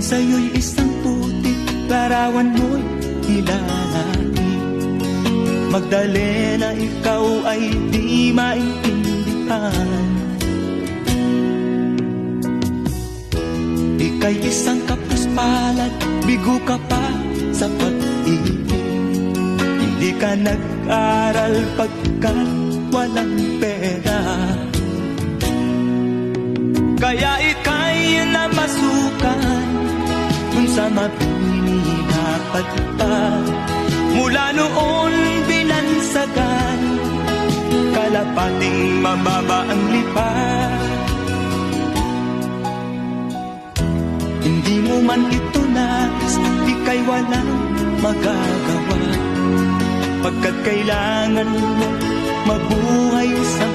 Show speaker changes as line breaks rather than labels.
sa'yo'y isang putik, larawan mo'y hilali. Magdalena, ikaw ay di maintindihan. Ika'y isang kapuspalad, bigo ka pa sa pag-ibig. Hindi ka nag-aral pagkat walang pera, kaya ika'y namasukan kung sa mapininapat pa. Mula noon binansagan, kalapating mababa ang lipat. Hindi mo man ito nais, ika'y walang magagawa, pagkat kailangan mo mabuhay sa